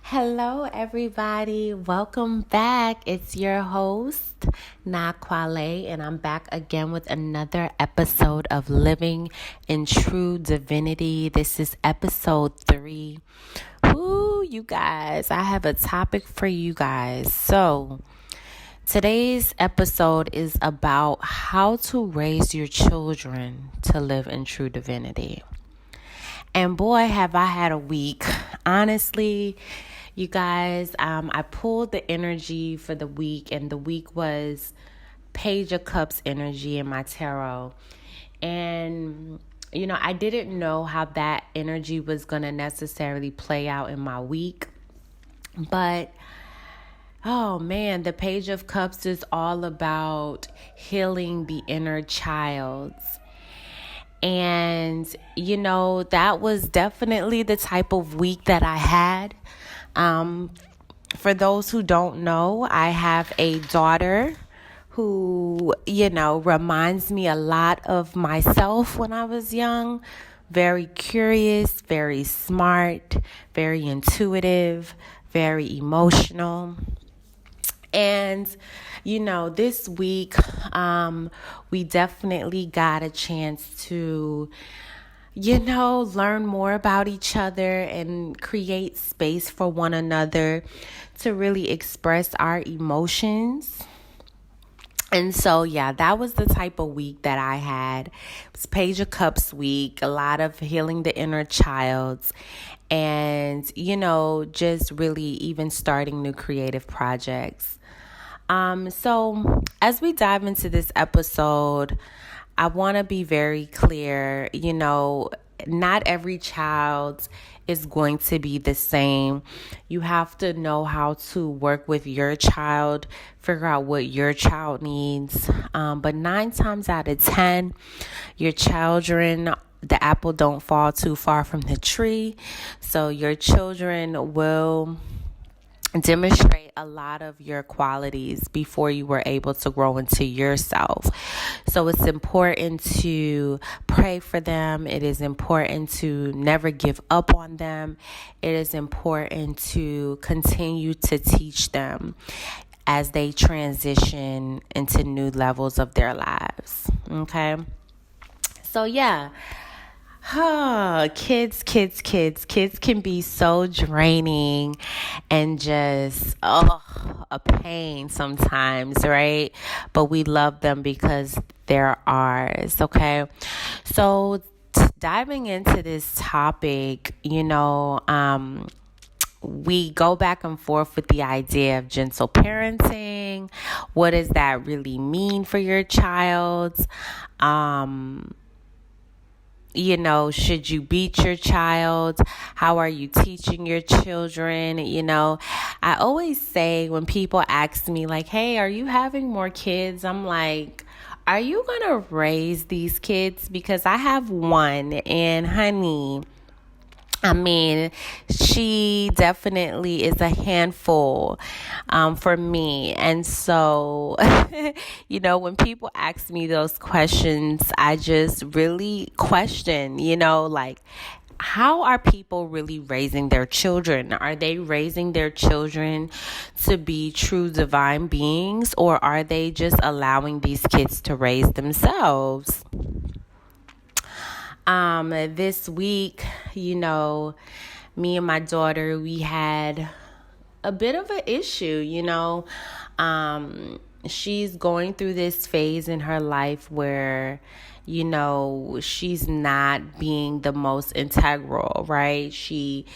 Hello, everybody. Welcome back. It's your host, Naquale, and I'm back again with another episode of Living in True Divinity. This is episode 3. Woo, you guys, I have a topic for you guys. So, today's episode is about how to raise your children to live in true divinity. And boy, have I had a week. Honestly, you guys, I pulled the energy for the week, and the week was Page of Cups energy in my tarot. And, I didn't know how that energy was going to necessarily play out in my week. But, oh man, the Page of Cups is all about healing the inner child. And, that was definitely the type of week that I had. For those who don't know, I have a daughter who, reminds me a lot of myself when I was young. Very curious, very smart, very intuitive, very emotional. And, this week, we definitely got a chance to, learn more about each other and create space for one another to really express our emotions. And so, that was the type of week that I had. It was Page of Cups week, a lot of healing the inner child, and, just really even starting new creative projects. So as we dive into this episode, I want to be very clear, not every child is going to be the same. You have to know how to work with your child, figure out what your child needs. But 9 times out of 10, your children, the apple don't fall too far from the tree. So your children will demonstrate a lot of your qualities before you were able to grow into yourself. So it's important to pray for them. It is important to never give up on them. It is important to continue to teach them as they transition into new levels of their lives. Okay? So kids can be so draining and just, a pain sometimes, right? But we love them because they're ours, okay? So diving into this topic, we go back and forth with the idea of gentle parenting. What does that really mean for your child? Should you beat your child? How are you teaching your children? I always say when people ask me like, hey, are you having more kids? I'm like, are you going to raise these kids? Because I have one, and honey, she definitely is a handful for me. And so, when people ask me those questions, I just really question, like, how are people really raising their children? Are they raising their children to be true divine beings, or are they just allowing these kids to raise themselves? This week, me and my daughter, we had a bit of an issue, she's going through this phase in her life where, she's not being the most integral, right? She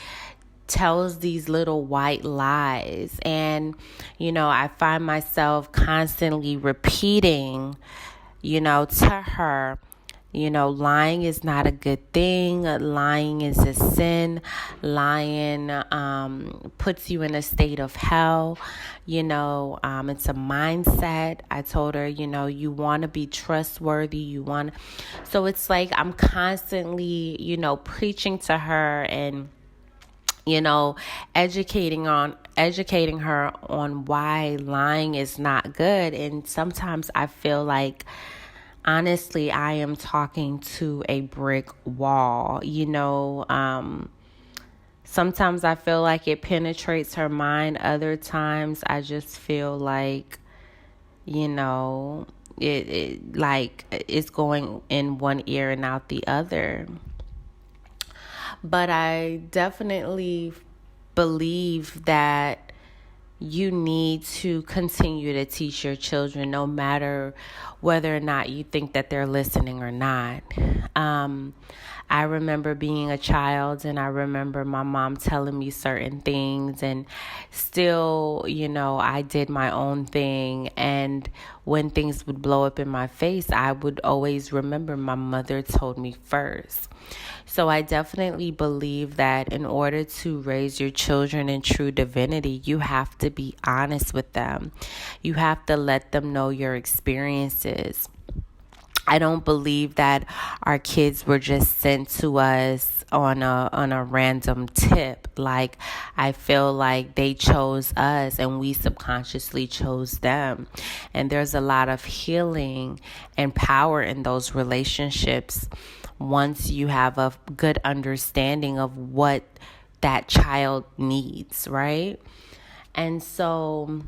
tells these little white lies, and, I find myself constantly repeating, to her, lying is not a good thing. Lying is a sin. Lying puts you in a state of hell. It's a mindset. I told her, you want to be trustworthy. So it's like I'm constantly, preaching to her and, educating her on why lying is not good. And sometimes I feel like, honestly, I am talking to a brick wall. Sometimes I feel like it penetrates her mind. Other times I just feel like, you know, it like it's going in one ear and out the other. But I definitely believe that you need to continue to teach your children, no matter whether or not you think that they're listening or not. I remember being a child, and I remember my mom telling me certain things, and still, I did my own thing. And when things would blow up in my face, I would always remember my mother told me first. So I definitely believe that in order to raise your children in true divinity, you have to be honest with them. You have to let them know your experiences. I don't believe that our kids were just sent to us on a random tip. Like, I feel like they chose us and we subconsciously chose them. And there's a lot of healing and power in those relationships once you have a good understanding of what that child needs, right? And so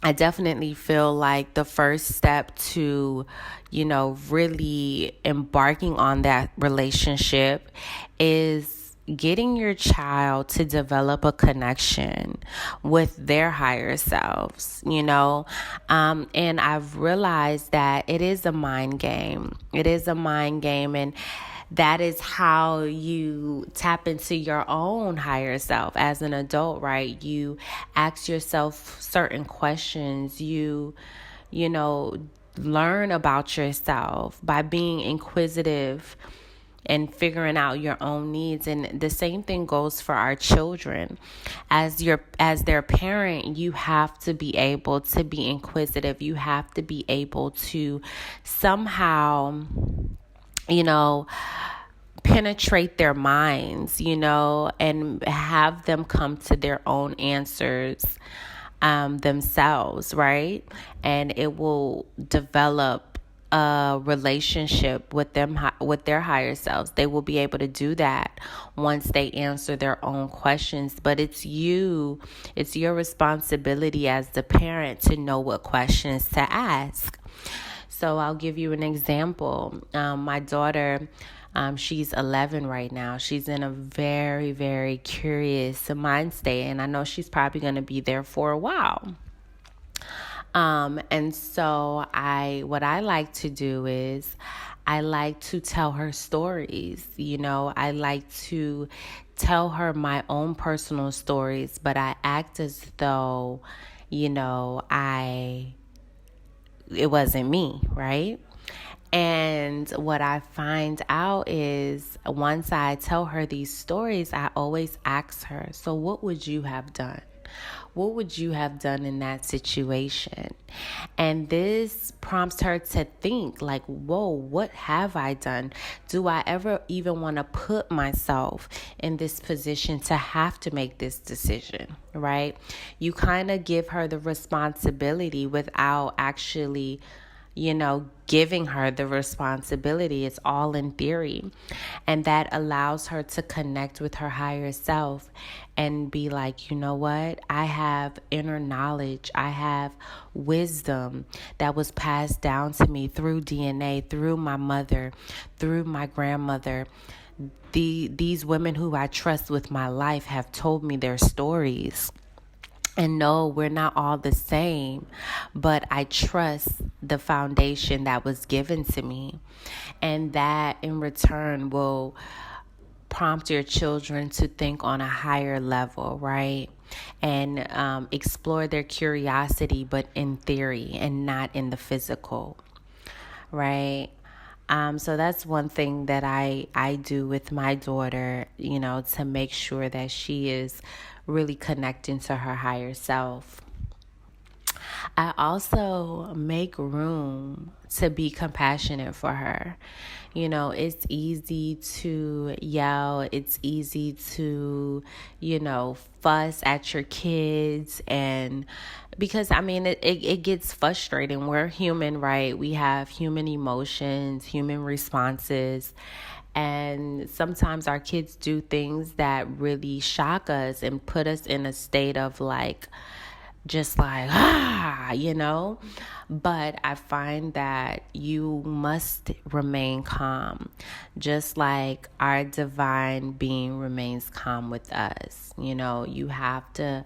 I definitely feel like the first step to, really embarking on that relationship is getting your child to develop a connection with their higher selves, and I've realized that it is a mind game. It is a mind game, and that is how you tap into your own higher self as an adult, right? You ask yourself certain questions. You learn about yourself by being inquisitive and figuring out your own needs. And the same thing goes for our children. As their parent, you have to be able to be inquisitive. You have to be able to somehow, penetrate their minds, and have them come to their own answers themselves, right? And it will develop a relationship with them, with their higher selves. They will be able to do that once they answer their own questions. But it's your responsibility as the parent to know what questions to ask. So I'll give you an example. My daughter, she's 11 right now. She's in a very, very curious mind state, and I know she's probably going to be there for a while. And so what I like to do is I like to tell her stories. I like to tell her my own personal stories, but I act as though, it wasn't me, right? And what I find out is once I tell her these stories, I always ask her, so what would you have done? What would you have done in that situation? And this prompts her to think like, whoa, what have I done? Do I ever even want to put myself in this position to have to make this decision, right? You kind of give her the responsibility without actually giving her the responsibility. It's all in theory. And that allows her to connect with her higher self and be like, you know what? I have inner knowledge. I have wisdom that was passed down to me through DNA, through my mother, through my grandmother. These women who I trust with my life have told me their stories. And no, we're not all the same, but I trust the foundation that was given to me. And that in return will prompt your children to think on a higher level, right? And explore their curiosity, but in theory and not in the physical, right? So that's one thing that I do with my daughter, to make sure that she is really connecting to her higher self. I also make room to be compassionate for her. It's easy to yell. It's easy to, fuss at your kids. And because, it gets frustrating. We're human, right? We have human emotions, human responses. And sometimes our kids do things that really shock us and put us in a state of like, just like, But I find that you must remain calm, just like our divine being remains calm with us. You have to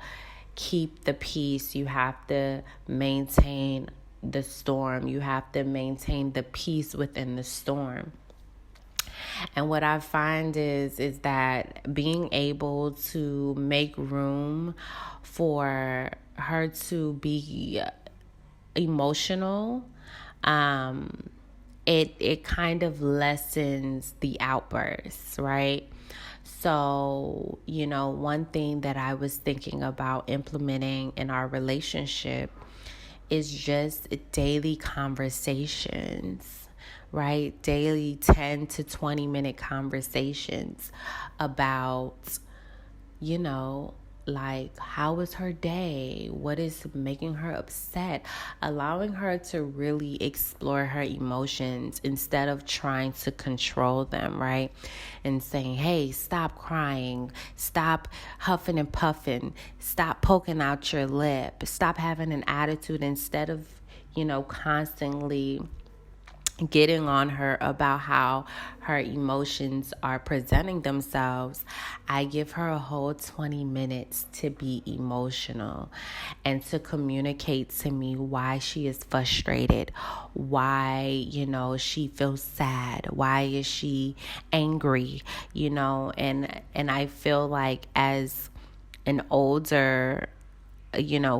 keep the peace. You have to maintain the storm. You have to maintain the peace within the storm. And what I find is that being able to make room for her to be emotional, it kind of lessens the outbursts, right? So, one thing that I was thinking about implementing in our relationship is just daily conversations, right? Daily 10 to 20-minute conversations about, like, how was her day? What is making her upset? Allowing her to really explore her emotions instead of trying to control them, right? And saying, hey, stop crying, stop huffing and puffing, stop poking out your lip, stop having an attitude, instead of, constantly getting on her about how her emotions are presenting themselves. I give her a whole 20 minutes to be emotional and to communicate to me why she is frustrated, why, she feels sad, why is she angry, and I feel like as an older,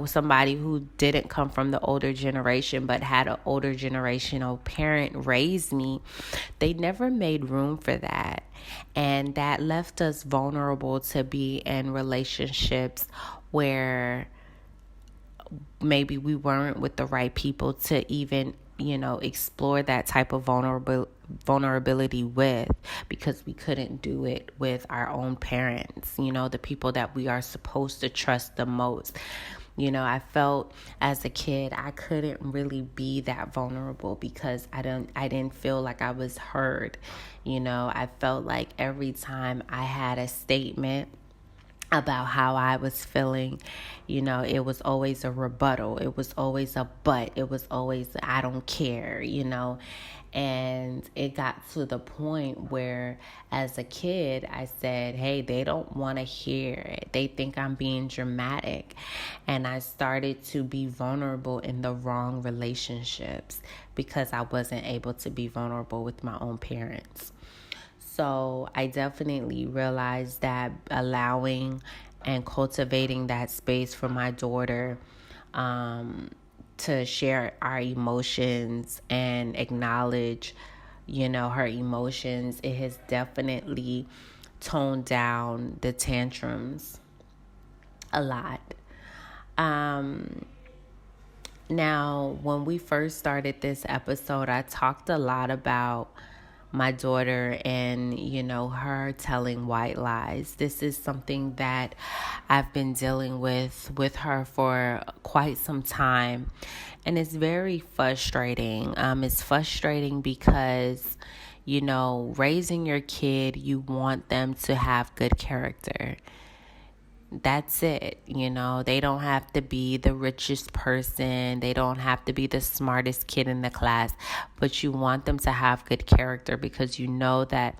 somebody who didn't come from the older generation but had an older generational parent raise me, they never made room for that. And that left us vulnerable to be in relationships where maybe we weren't with the right people to even, explore that type of vulnerability with, because we couldn't do it with our own parents, the people that we are supposed to trust the most. I felt as a kid I couldn't really be that vulnerable because I didn't feel like I was heard. I felt like every time I had a statement about how I was feeling, it was always a rebuttal. It was always a but. It was always, I don't care, And it got to the point where as a kid, I said, hey, they don't want to hear it. They think I'm being dramatic. And I started to be vulnerable in the wrong relationships because I wasn't able to be vulnerable with my own parents. So I definitely realized that allowing and cultivating that space for my daughter to share our emotions and acknowledge, her emotions, it has definitely toned down the tantrums a lot. Now, when we first started this episode, I talked a lot about my daughter and, her telling white lies. This is something that I've been dealing with her for quite some time. And it's very frustrating. It's frustrating because, raising your kid, you want them to have good character. That's it. They don't have to be the richest person. They don't have to be the smartest kid in the class, but you want them to have good character because you know that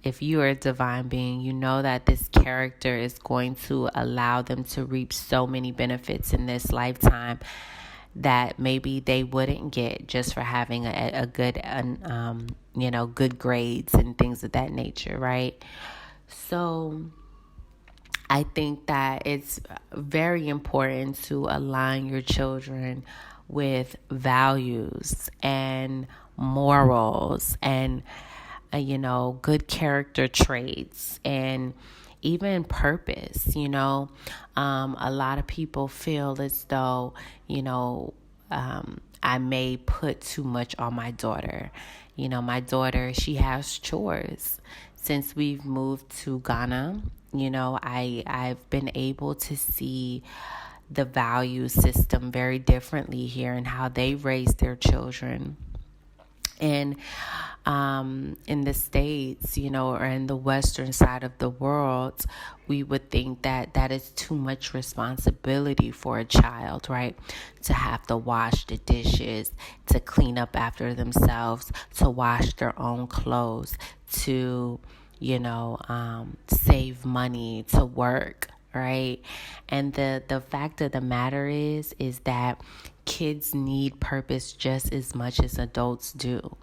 if you are a divine being, you know that this character is going to allow them to reap so many benefits in this lifetime that maybe they wouldn't get just for having a good, good grades and things of that nature, right? So I think that it's very important to align your children with values and morals and, good character traits and even purpose. A lot of people feel as though, I may put too much on my daughter. My daughter, she has chores. Since we've moved to Ghana, I've been able to see the value system very differently here and how they raise their children. And in the States, or in the Western side of the world, we would think that that is too much responsibility for a child, right? To have to wash the dishes, to clean up after themselves, to wash their own clothes, to, save money, to work, right? And the fact of the matter is that kids need purpose just as much as adults do.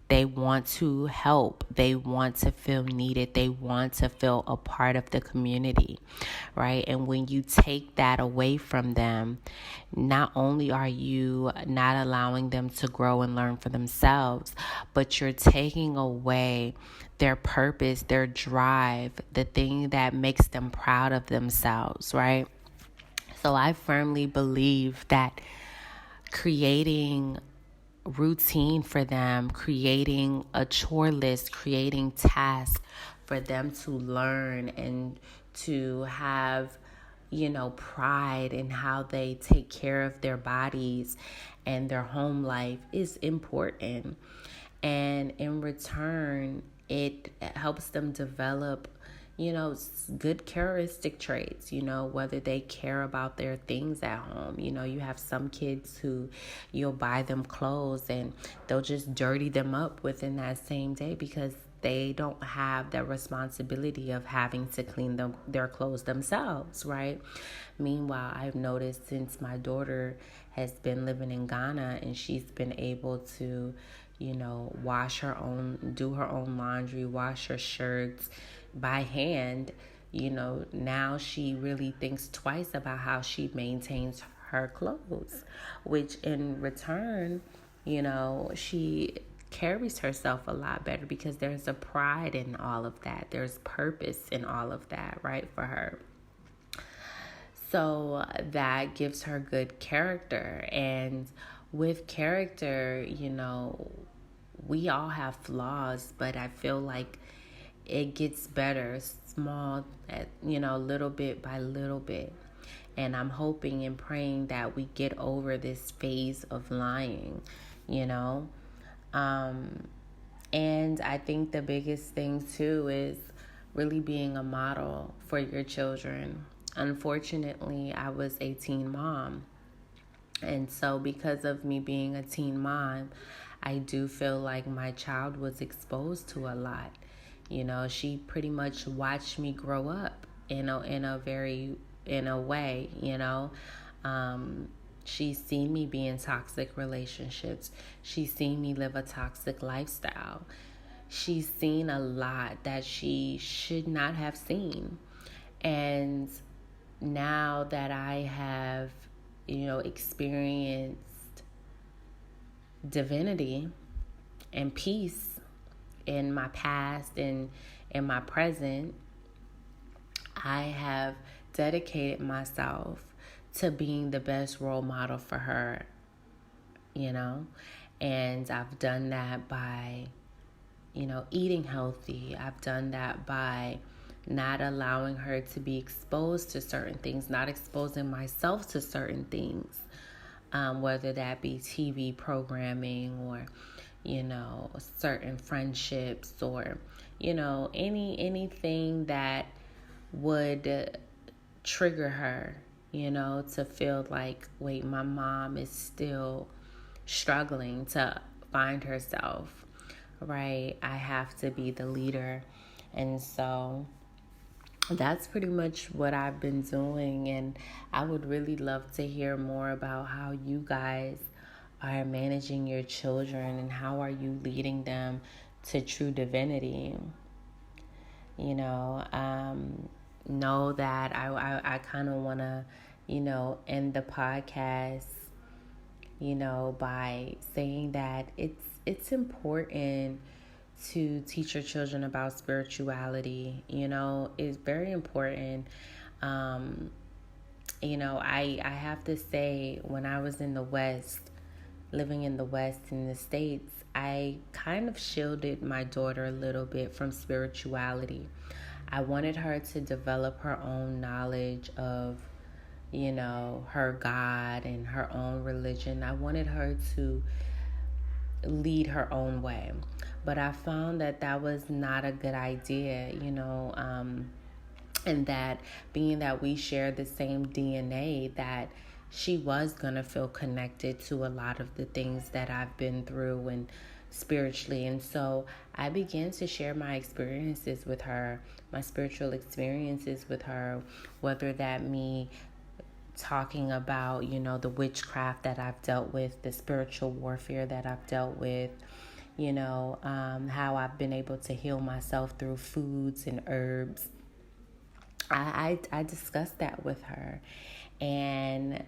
They want to help. They want to feel needed. They want to feel a part of the community, right? And when you take that away from them, not only are you not allowing them to grow and learn for themselves, but you're taking away their purpose, their drive, the thing that makes them proud of themselves, right? So I firmly believe that creating routine for them, creating a chore list, creating tasks for them to learn and to have, pride in how they take care of their bodies and their home life is important. And in return, it helps them develop good characteristic traits, whether they care about their things at home. You have some kids who you'll buy them clothes and they'll just dirty them up within that same day because they don't have that responsibility of having to clean their clothes themselves, right? Meanwhile, I've noticed since my daughter has been living in Ghana and she's been able to, wash her own, do her own laundry, wash her shirts by hand, now she really thinks twice about how she maintains her clothes, which in return, she carries herself a lot better because there's a pride in all of that. There's purpose in all of that, right, for her. So that gives her good character. And with character, we all have flaws, but I feel like it gets better, small, little bit by little bit. And I'm hoping and praying that we get over this phase of lying, And I think the biggest thing too is really being a model for your children. Unfortunately, I was a teen mom. And so because of me being a teen mom, I do feel like my child was exposed to a lot. She pretty much watched me grow up in a way. She's seen me be in toxic relationships. She's seen me live a toxic lifestyle. She's seen a lot that she should not have seen. And now that I have, experienced divinity and peace in my past and in my present, I have dedicated myself to being the best role model for her, and I've done that by, eating healthy. I've done that by not allowing her to be exposed to certain things, not exposing myself to certain things, whether that be TV programming or, certain friendships or, anything that would trigger her, to feel like, wait, my mom is still struggling to find herself, right? I have to be the leader. And so that's pretty much what I've been doing. And I would really love to hear more about how you guys are managing your children and how are you leading them to true divinity. Know that I kind of want to, end the podcast, by saying that it's important to teach your children about spirituality. It's very important. I have to say, when I was in the West, living in the West in the States, I kind of shielded my daughter a little bit from spirituality. I wanted her to develop her own knowledge of, her God and her own religion. I wanted her to lead her own way. But I found that that was not a good idea, and that being that we share the same DNA, that she was going to feel connected to a lot of the things that I've been through and spiritually. And so I began to share my experiences with her, my spiritual experiences with her, whether that me talking about, the witchcraft that I've dealt with, the spiritual warfare that I've dealt with, how I've been able to heal myself through foods and herbs. I discussed that with her, and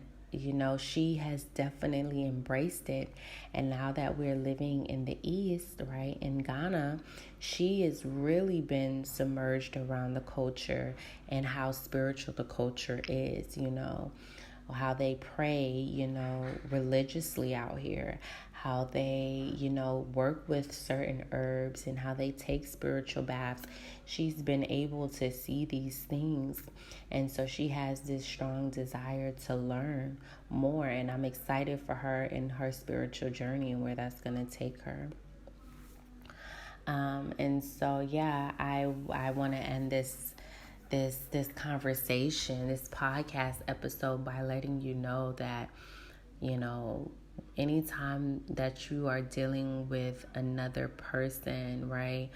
she has definitely embraced it. And now that we're living in the East, right, in Ghana, she has really been submerged around the culture and how spiritual the culture is, how they pray, religiously out here, how they, work with certain herbs and how they take spiritual baths. She's been able to see these things. And so she has this strong desire to learn more. And I'm excited for her in her spiritual journey and where that's going to take her. And so, yeah, I want to end this conversation, this podcast episode, by letting you know that, anytime that you are dealing with another person, right,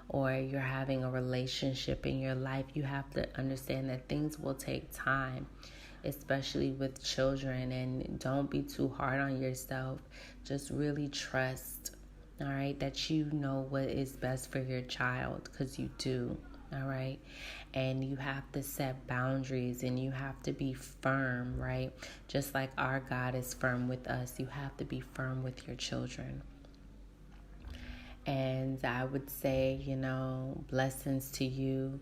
or you're having a relationship in your life, you have to understand that things will take time, especially with children. And don't be too hard on yourself. Just really trust, all right, that you know what is best for your child, because you do. All right. And you have to set boundaries and you have to be firm, right? Just like our God is firm with us, you have to be firm with your children. And I would say, blessings to you.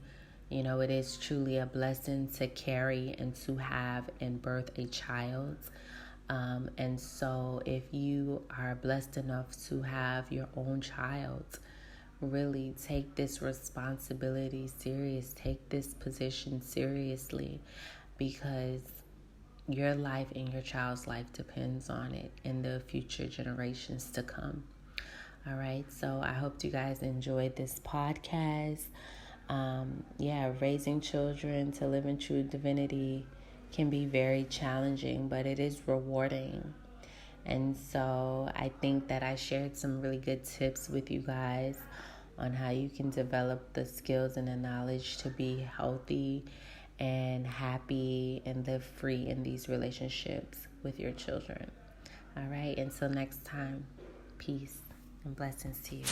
It is truly a blessing to carry and to have and birth a child. And so if you are blessed enough to have your own child, really take this responsibility serious. Take this position seriously, because your life and your child's life depends on it and the future generations to come. All right, so I hope you guys enjoyed this podcast. Raising children to live in true divinity can be very challenging, but it is rewarding. And so I think that I shared some really good tips with you guys on how you can develop the skills and the knowledge to be healthy and happy and live free in these relationships with your children. All right, until next time, peace and blessings to you.